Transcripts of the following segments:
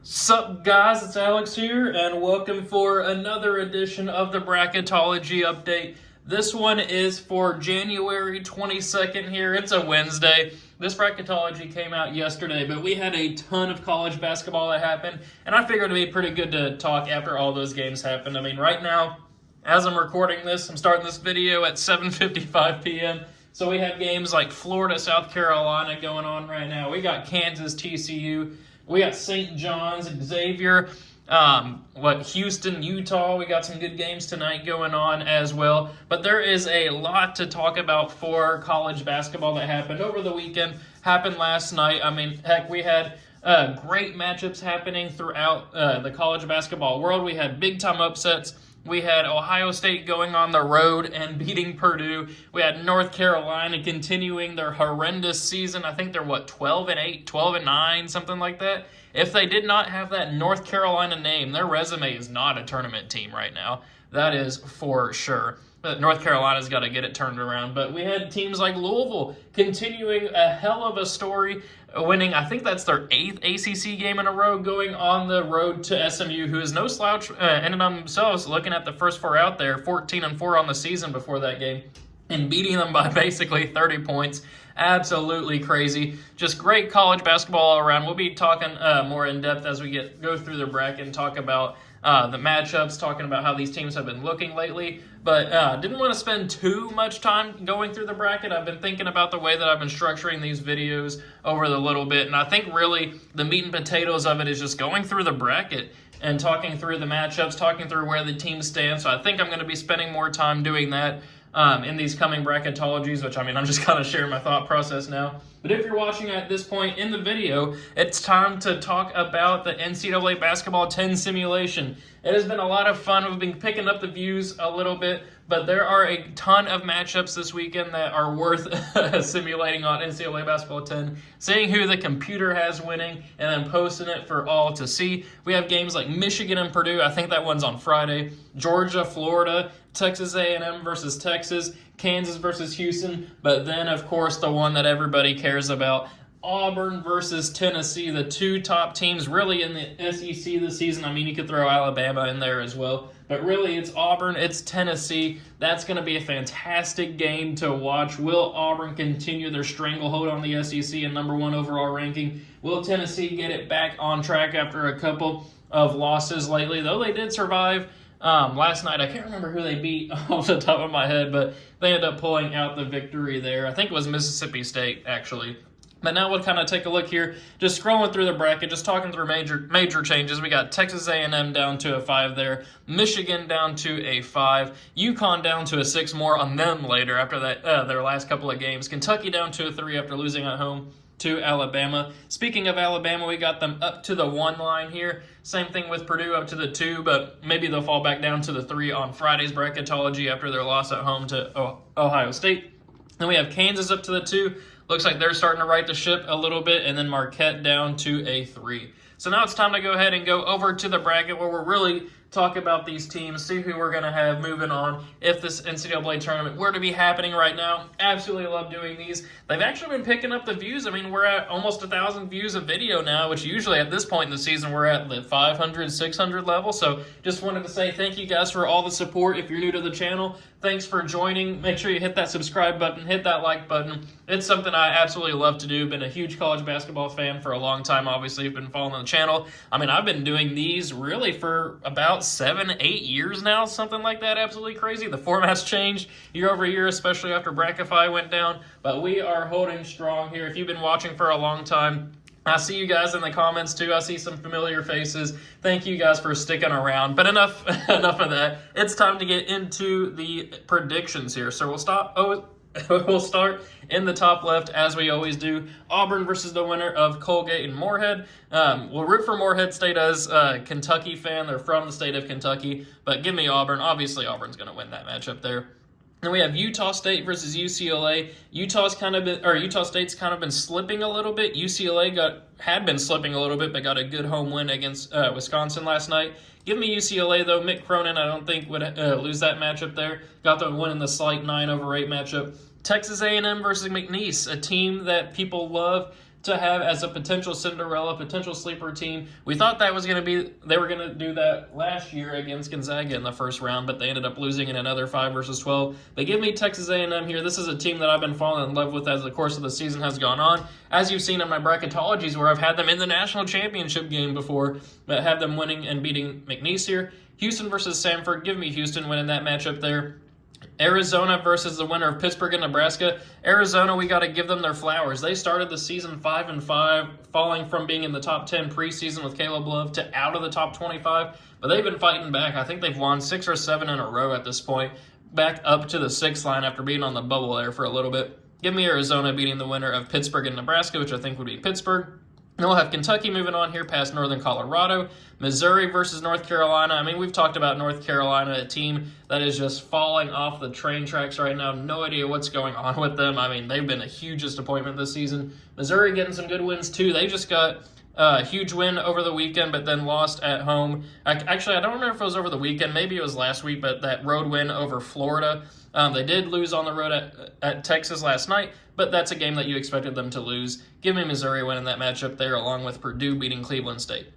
Sup guys, it's Alex here, and welcome for another edition of the Bracketology update. This one is for January 22nd here. It's a Wednesday. This Bracketology came out yesterday, but we had a ton of college basketball that happened, and I figured it'd be pretty good to talk after all those games happened. I mean, right now, as I'm recording this, I'm starting this video at 7:55 p.m., so we have games like Florida, South Carolina going on right now. We got Kansas, TCU. We got St. John's, Xavier, Houston, Utah. We got some good games tonight going on as well. But there is a lot to talk about for college basketball that happened over the weekend, happened last night. I mean, heck, we had great matchups happening throughout the college basketball world. We had big-time upsets. We had Ohio State going on the road and beating Purdue. We had North Carolina continuing their horrendous season. I think they're, 12-8, 12-9, something like that. If they did not have that North Carolina name, their resume is not a tournament team right now. That is for sure. But North Carolina's got to get it turned around. But we had teams like Louisville continuing a hell of a story, winning, I think that's their 8th ACC game in a row, going on the road to SMU, who is no slouch in and of themselves. Looking at the first four out there, 14-4 on the season before that game, and beating them by basically 30 points. Absolutely crazy. Just great college basketball all around. We'll be talking more in depth as we go through the bracket and talk about the matchups, talking about how these teams have been looking lately. But didn't want to spend too much time going through the bracket. I've been thinking about the way that I've been structuring these videos over the little bit, and I think really the meat and potatoes of it is just going through the bracket and talking through the matchups, talking through where the teams stand. So I think I'm going to be spending more time doing that in these coming bracketologies, which, I mean, I'm just kind of sharing my thought process now. But if you're watching at this point in the video, it's time to talk about the NCAA Basketball 10 simulation. It has been a lot of fun. We've been picking up the views a little bit, but there are a ton of matchups this weekend that are worth simulating on NCAA Basketball 10, seeing who the computer has winning, and then posting it for all to see. We have games like Michigan and Purdue. I think that one's on Friday. Georgia, Florida, Texas A&M versus Texas, Kansas versus Houston, but then, of course, the one that everybody cares about, Auburn versus Tennessee, the two top teams really in the SEC this season. I mean, you could throw Alabama in there as well, but really it's Auburn, it's Tennessee. That's going to be a fantastic game to watch. Will Auburn continue their stranglehold on the SEC and #1 overall ranking? Will Tennessee get it back on track after a couple of losses lately, though they did survive last night? I can't remember who they beat off the top of my head, but they ended up pulling out the victory there. I think it was Mississippi State, actually. But now we'll kind of take a look here, just scrolling through the bracket, just talking through major changes. We got Texas A&M down to a 5 there, Michigan down to a 5, UConn down to a 6, more on them later after that their last couple of games. Kentucky down to a 3 after losing at home to Alabama. Speaking of Alabama, we got them up to the 1 line here. Same thing with Purdue, up to the 2, but maybe they'll fall back down to the 3 on Friday's bracketology after their loss at home to Ohio State. Then we have Kansas up to the 2. Looks like they're starting to right the ship a little bit, and then Marquette down to a 3. So now it's time to go ahead and go over to the bracket where we're really talk about these teams, see who we're going to have moving on if this NCAA tournament were to be happening right now. Absolutely love doing these. They've actually been picking up the views. I mean, we're at almost 1,000 views a video now, which usually at this point in the season we're at the 500, 600 level. So just wanted to say thank you guys for all the support. If you're new to the channel, thanks for joining. Make sure you hit that subscribe button, hit that like button. It's something I absolutely love to do. Been a huge college basketball fan for a long time. Obviously, you've been following the channel. I mean, I've been doing these really for about 7-8 years now, something like that. Absolutely crazy. The format's changed year over year, especially after Brackify went down, but we are holding strong here. If you've been watching for a long time, I see you guys in the comments too. I see some familiar faces. Thank you guys for sticking around. But enough of that. It's time to get into the predictions here. So we'll start in the top left, as we always do. Auburn versus the winner of Colgate and Moorhead. We'll root for Moorhead State as a Kentucky fan. They're from the state of Kentucky, but give me Auburn. Obviously, Auburn's going to win that matchup there. Then we have Utah State versus UCLA. Utah State's kind of been slipping a little bit. UCLA had been slipping a little bit, but got a good home win against Wisconsin last night. Give me UCLA, though. Mick Cronin, I don't think, would lose that matchup there. Got the win in the slight 9-8 matchup. Texas A&M versus McNeese, a team that people love. to have as a potential Cinderella, potential sleeper team. We thought that was going to be, they were going to do that last year against Gonzaga in the first round, but they ended up losing in another 5 versus 12. But give me Texas A&M here. This is a team that I've been falling in love with as the course of the season has gone on. As you've seen in my bracketologies where I've had them in the national championship game before, but have them winning and beating McNeese here. Houston versus Samford. Give me Houston winning that matchup there. Arizona versus the winner of Pittsburgh and Nebraska. Arizona, we got to give them their flowers. They started the season 5-5, falling from being in the top 10 preseason with Caleb Love to out of the top 25. But they've been fighting back. I think they've won 6 or 7 in a row at this point, back up to the 6th line after being on the bubble there for a little bit. Give me Arizona beating the winner of Pittsburgh and Nebraska, which I think would be Pittsburgh. Then we'll have Kentucky moving on here past Northern Colorado. Missouri versus North Carolina. I mean, we've talked about North Carolina, a team that is just falling off the train tracks right now. No idea what's going on with them. I mean, they've been a huge disappointment this season. Missouri getting some good wins, too. They just got a huge win over the weekend, but then lost at home. Actually, I don't remember if it was over the weekend. Maybe it was last week, but that road win over Florida. They did lose on the road at Texas last night, but that's a game that you expected them to lose. Give me Missouri winning that matchup there, along with Purdue beating Cleveland State.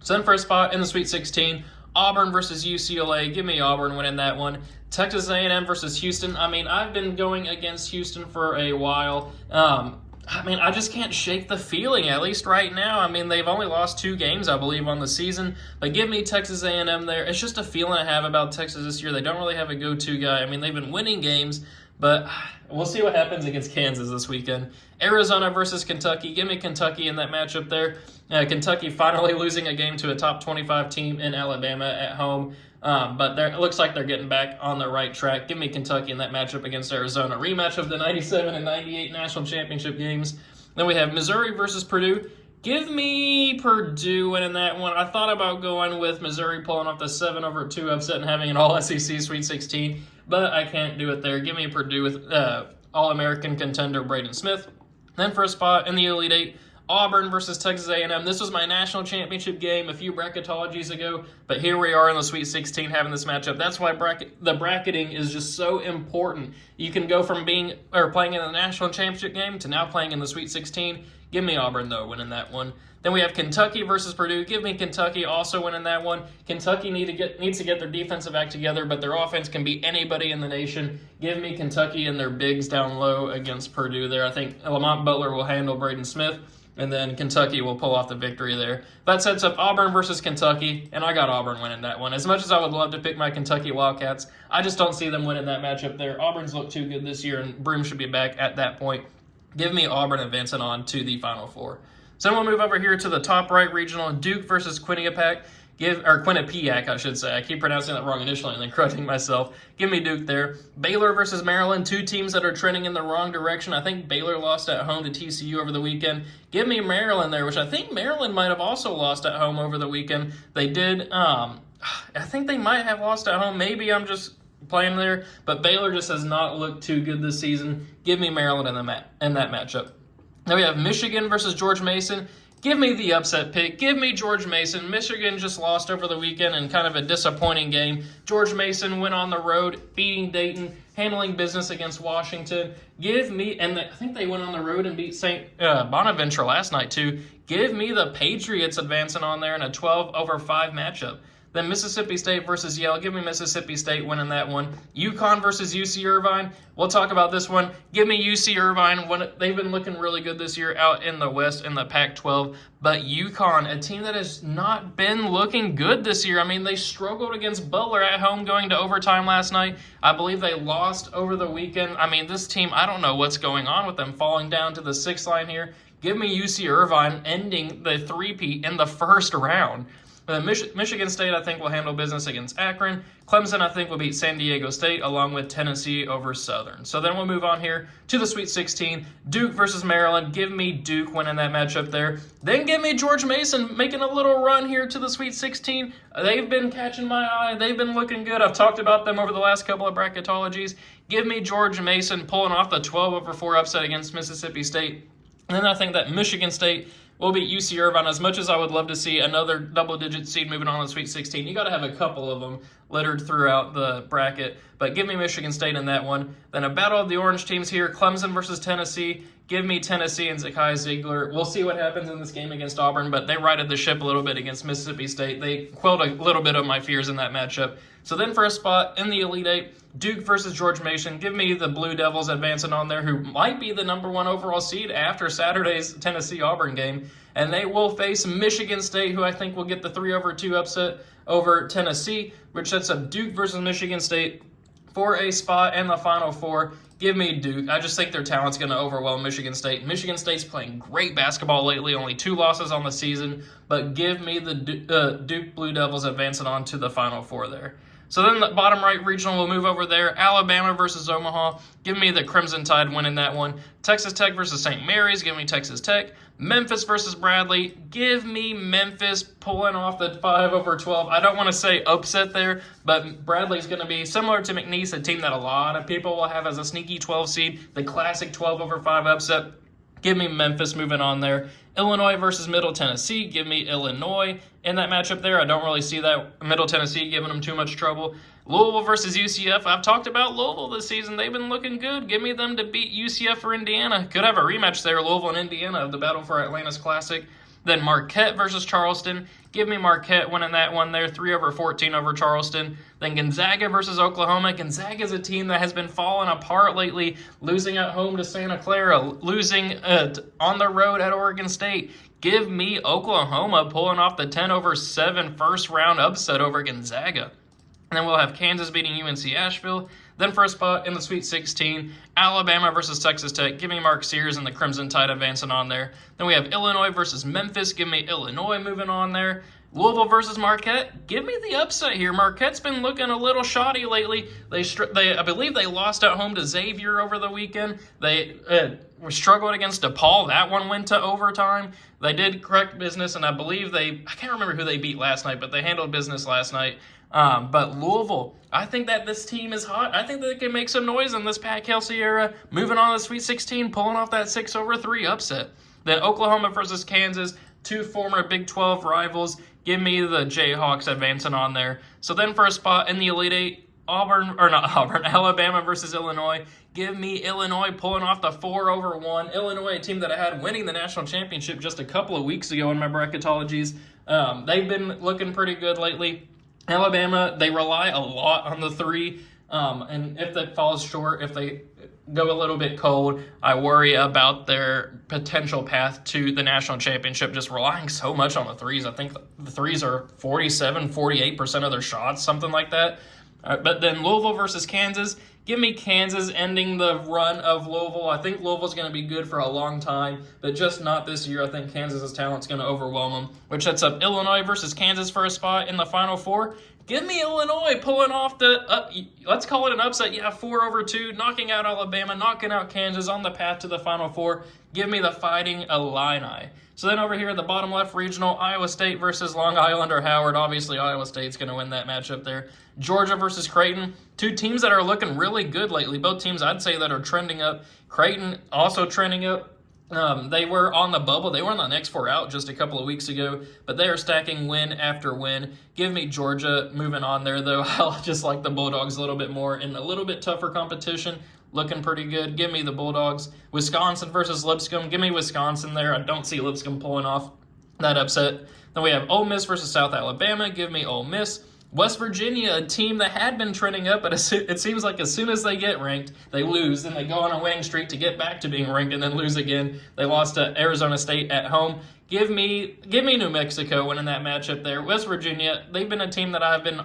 So then for a spot in the Sweet 16, Auburn versus UCLA. Give me Auburn winning that one. Texas A&M versus Houston. I mean, I've been going against Houston for a while. I just can't shake the feeling, at least right now. I mean, they've only lost 2 games, I believe, on the season. But give me Texas A&M there. It's just a feeling I have about Texas this year. They don't really have a go-to guy. I mean, they've been winning games, but we'll see what happens against Kansas this weekend. Arizona versus Kentucky. Give me Kentucky in that matchup there. Kentucky finally losing a game to a top 25 team in Alabama at home. But it looks like they're getting back on the right track. Give me Kentucky in that matchup against Arizona. Rematch of the 97 and 98 national championship games. Then we have Missouri versus Purdue. Give me Purdue winning that one. I thought about going with Missouri pulling off the 7-2 upset and having an All-SEC Sweet 16, but I can't do it there. Give me Purdue with All-American contender Braden Smith. Then for a spot in the Elite Eight, Auburn versus Texas A&M. This was my national championship game a few bracketologies ago, but here we are in the Sweet 16 having this matchup. That's why the bracketing is just so important. You can go from playing in the national championship game to now playing in the Sweet 16. Give me Auburn, though, winning that one. Then we have Kentucky versus Purdue. Give me Kentucky also winning that one. Kentucky needs to get their defensive act together, but their offense can beat anybody in the nation. Give me Kentucky and their bigs down low against Purdue there. I think Lamont Butler will handle Braden Smith, and then Kentucky will pull off the victory there. That sets up Auburn versus Kentucky, and I got Auburn winning that one. As much as I would love to pick my Kentucky Wildcats, I just don't see them winning that matchup there. Auburn's looked too good this year, and Broome should be back at that point. Give me Auburn advancing on to the Final Four. So then we'll move over here to the top right regional, Duke versus Quinnipiac. Quinnipiac, I should say. I keep pronouncing that wrong initially and then correcting myself. Give me Duke there. Baylor versus Maryland, 2 teams that are trending in the wrong direction. I think Baylor lost at home to TCU over the weekend. Give me Maryland there, which I think Maryland might have also lost at home over the weekend. They did. I think they might have lost at home. Maybe I'm just playing there, but Baylor just has not looked too good this season. Give me Maryland in that matchup. Then we have Michigan versus George Mason. Give me the upset pick. Give me George Mason. Michigan just lost over the weekend in kind of a disappointing game. George Mason went on the road, beating Dayton, handling business against Washington. I think they went on the road and beat St. Bonaventure last night too. Give me the Patriots advancing on there in a 12-5 matchup. Then Mississippi State versus Yale. Give me Mississippi State winning that one. UConn versus UC Irvine. We'll talk about this one. Give me UC Irvine. They've been looking really good this year out in the West in the Pac-12. But UConn, a team that has not been looking good this year. I mean, they struggled against Butler at home going to overtime last night. I believe they lost over the weekend. I mean, this team, I don't know what's going on with them, falling down to the 6th line here. Give me UC Irvine ending the three-peat in the first round. Michigan State, I think, will handle business against Akron. Clemson, I think, will beat San Diego State, along with Tennessee over Southern. So then we'll move on here to the Sweet 16. Duke versus Maryland. Give me Duke winning that matchup there. Then give me George Mason making a little run here to the Sweet 16. They've been catching my eye. They've been looking good. I've talked about them over the last couple of bracketologies. Give me George Mason pulling off the 12-4 upset against Mississippi State. And then I think that Michigan State will beat UC Irvine. As much as I would love to see another double-digit seed moving on to the Sweet 16, you got to have a couple of them littered throughout the bracket. But give me Michigan State in that one. Then a battle of the orange teams here, Clemson versus Tennessee. Give me Tennessee and Zakai Ziegler. We'll see what happens in this game against Auburn, but they righted the ship a little bit against Mississippi State. They quelled a little bit of my fears in that matchup. So then for a spot in the Elite Eight, Duke versus George Mason. Give me the Blue Devils advancing on there, who might be the #1 overall seed after Saturday's Tennessee-Auburn game. And they will face Michigan State, who I think will get the 3-over-2 upset over Tennessee, which sets up Duke versus Michigan State for a spot in the Final Four. Give me Duke. I just think their talent's going to overwhelm Michigan State. Michigan State's playing great basketball lately, only 2 losses on the season, but give me the Duke Blue Devils advancing on to the Final Four there. So then the bottom right regional will move over there. Alabama versus Omaha. Give me the Crimson Tide winning that one. Texas Tech versus St. Mary's. Give me Texas Tech. Memphis versus Bradley. Give me Memphis pulling off the 5-over-12. I don't want to say upset there, but Bradley's going to be similar to McNeese, a team that a lot of people will have as a sneaky 12 seed, the classic 12-over-5 upset. Give me Memphis moving on there. Illinois versus Middle Tennessee. Give me Illinois in that matchup there. I don't really see that Middle Tennessee giving them too much trouble. Louisville versus UCF. I've talked about Louisville this season. They've been looking good. Give me them to beat UCF or Indiana. Could have a rematch there, Louisville and Indiana, of the battle for Atlantis Classic. Then Marquette versus Charleston. Give me Marquette winning that one there, 3-over-14 over Charleston. Then Gonzaga versus Oklahoma. Gonzaga is a team that has been falling apart lately, losing at home to Santa Clara, losing on the road at Oregon State. Give me Oklahoma pulling off the 10-over-7 first-round upset over Gonzaga. And then we'll have Kansas beating UNC Asheville. Then for a spot in the Sweet 16, Alabama versus Texas Tech. Give me Mark Sears and the Crimson Tide advancing on there. Then we have Illinois versus Memphis. Give me Illinois moving on there. Louisville versus Marquette. Give me the upset here. Marquette's been looking a little shoddy lately. I believe they lost at home to Xavier over the weekend. They were struggling against DePaul. That one went to overtime. They did correct business, and I believe I can't remember who they beat last night, but they handled business last night. But Louisville, I think that this team is hot. I think that they can make some noise in this Pat Kelsey era. Moving on to the Sweet 16, pulling off that 6-over-3 upset. Then Oklahoma versus Kansas, 2 former Big 12 rivals. Give me the Jayhawks advancing on there. So then for a spot in the Elite Eight, Alabama versus Illinois. Give me Illinois pulling off the 4-over-1. Illinois, a team that I had winning the national championship just a couple of weeks ago in my bracketologies. They've been looking pretty good lately. Alabama, they rely a lot on the 3, and if that falls short, if they go a little bit cold, I worry about their potential path to the national championship, just relying so much on the 3s. I think the 3s are 48% of their shots, something like that. But then Louisville versus Kansas. Give me Kansas ending the run of Louisville. I think Louisville's going to be good for a long time, but just not this year. I think Kansas's talent's going to overwhelm them, which sets up Illinois versus Kansas for a spot in the Final Four. Give me Illinois pulling off let's call it an upset. 4-over-2, knocking out Alabama, knocking out Kansas on the path to the Final Four. Give me the Fighting Illini. So then over here, the bottom left regional, Iowa State versus Long Island or Howard. Obviously, Iowa State's going to win that matchup there. Georgia versus Creighton. 2 teams that are looking really good lately. Both teams, I'd say, that are trending up. Creighton also trending up. They were on the bubble. They were on the next 4 out just a couple of weeks ago, but they are stacking win after win. Give me Georgia moving on there, though. I just like the Bulldogs a little bit more in a little bit tougher competition. Looking pretty good. Give me the Bulldogs. Wisconsin versus Lipscomb. Give me Wisconsin there. I don't see Lipscomb pulling off that upset. Then we have Ole Miss versus South Alabama. Give me Ole Miss. West Virginia, a team that had been trending up, but it seems like as soon as they get ranked, they lose. Then they go on a winning streak to get back to being ranked and then lose again. They lost to Arizona State at home. Give me New Mexico winning that matchup there. West Virginia, they've been a team that I've been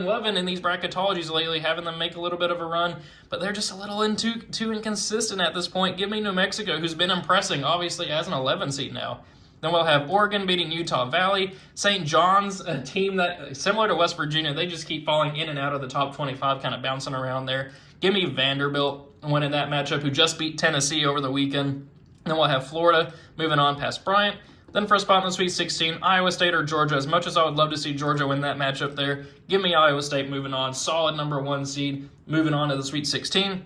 loving in these bracketologies lately, having them make a little bit of a run, but they're just a little too inconsistent at this point. Give me New Mexico, who's been impressing, obviously, as an 11 seed now. Then we'll have Oregon beating Utah Valley. St. John's, a team that, similar to West Virginia, they just keep falling in and out of the top 25, kind of bouncing around there. Give me Vanderbilt winning that matchup, who just beat Tennessee over the weekend. Then we'll have Florida moving on past Bryant. Then for a spot in the Sweet 16, Iowa State or Georgia. As much as I would love to see Georgia win that matchup there, give me Iowa State moving on. Solid number 1 seed moving on to the Sweet 16.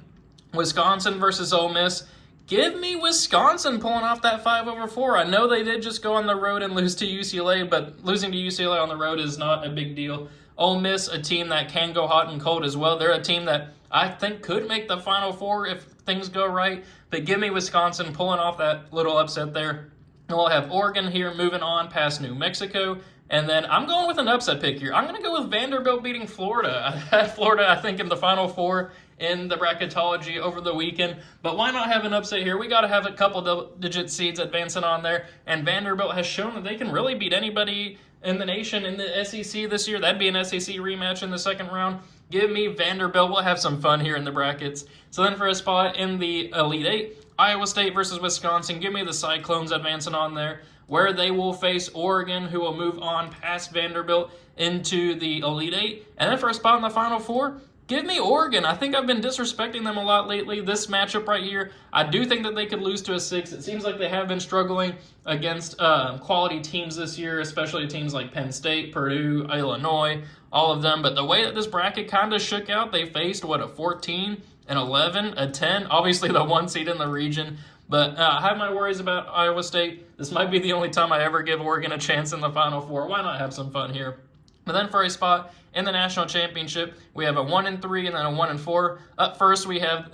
Wisconsin versus Ole Miss. Give me Wisconsin pulling off that 5-over-4. I know they did just go on the road and lose to UCLA, but losing to UCLA on the road is not a big deal. Ole Miss, a team that can go hot and cold as well. They're a team that I think could make the Final Four if things go right. But give me Wisconsin pulling off that little upset there. And we'll have Oregon here moving on past New Mexico. And then I'm going with an upset pick here. I'm going to go with Vanderbilt beating Florida. I had Florida, I think, in the Final Four in the bracketology over the weekend. But why not have an upset here? We got to have a couple double-digit seeds advancing on there. And Vanderbilt has shown that they can really beat anybody in the nation in the SEC this year. That'd be an SEC rematch in the second round. Give me Vanderbilt. We'll have some fun here in the brackets. So then for a spot in the Elite Eight, Iowa State versus Wisconsin. Give me the Cyclones advancing on there, where they will face Oregon, who will move on past Vanderbilt into the Elite Eight. And then for a spot in the Final Four, give me Oregon. I think I've been disrespecting them a lot lately. This matchup right here, I do think that they could lose to a 6. It seems like they have been struggling against quality teams this year, especially teams like Penn State, Purdue, Illinois, all of them. But the way that this bracket kind of shook out, they faced, a 14, an 11, a 10, obviously the 1 seed in the region. But I have my worries about Iowa State. This might be the only time I ever give Oregon a chance in the Final Four. Why not have some fun here? But then for a spot in the national championship, we have a 1-3 and then a 1-4. Up first, we have,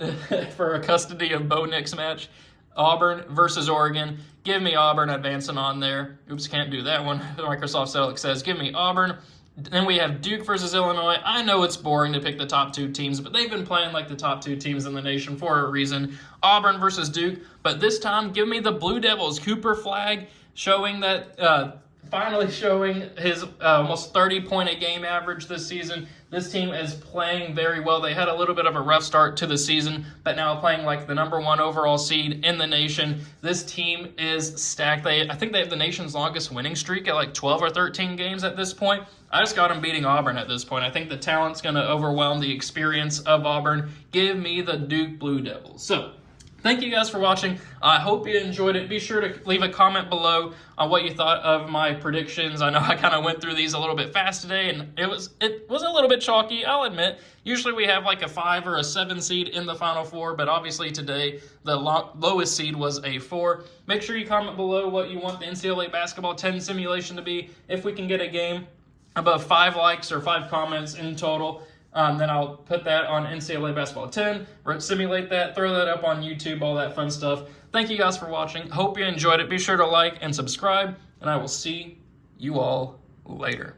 for a custody of Bo Nix match, Auburn versus Oregon. Give me Auburn advancing on there. Oops, can't do that one. Microsoft Celtics says, give me Auburn. Then we have Duke versus Illinois. I know it's boring to pick the top 2 teams, but they've been playing like the top 2 teams in the nation for a reason. Auburn versus Duke, but this time give me the Blue Devils. Cooper Flagg showing that, finally showing his almost 30-point-a-game average this season. This team is playing very well. They had a little bit of a rough start to the season, but now playing like the number 1 overall seed in the nation. This team is stacked. I think they have the nation's longest winning streak at like 12 or 13 games at this point. I just got them beating Auburn at this point. I think the talent's going to overwhelm the experience of Auburn. Give me the Duke Blue Devils. So, thank you guys for watching. I hope you enjoyed it. Be sure to leave a comment below on what you thought of my predictions. I know I kind of went through these a little bit fast today, and it was a little bit chalky, I'll admit. Usually we have like a 5 or a 7 seed in the Final Four, but obviously today the lowest seed was a 4. Make sure you comment below what you want the NCAA Basketball 10 simulation to be. If we can get a game above 5 likes or 5 comments in total, then I'll put that on NCAA Basketball 10, simulate that, throw that up on YouTube, all that fun stuff. Thank you guys for watching. Hope you enjoyed it. Be sure to like and subscribe, and I will see you all later.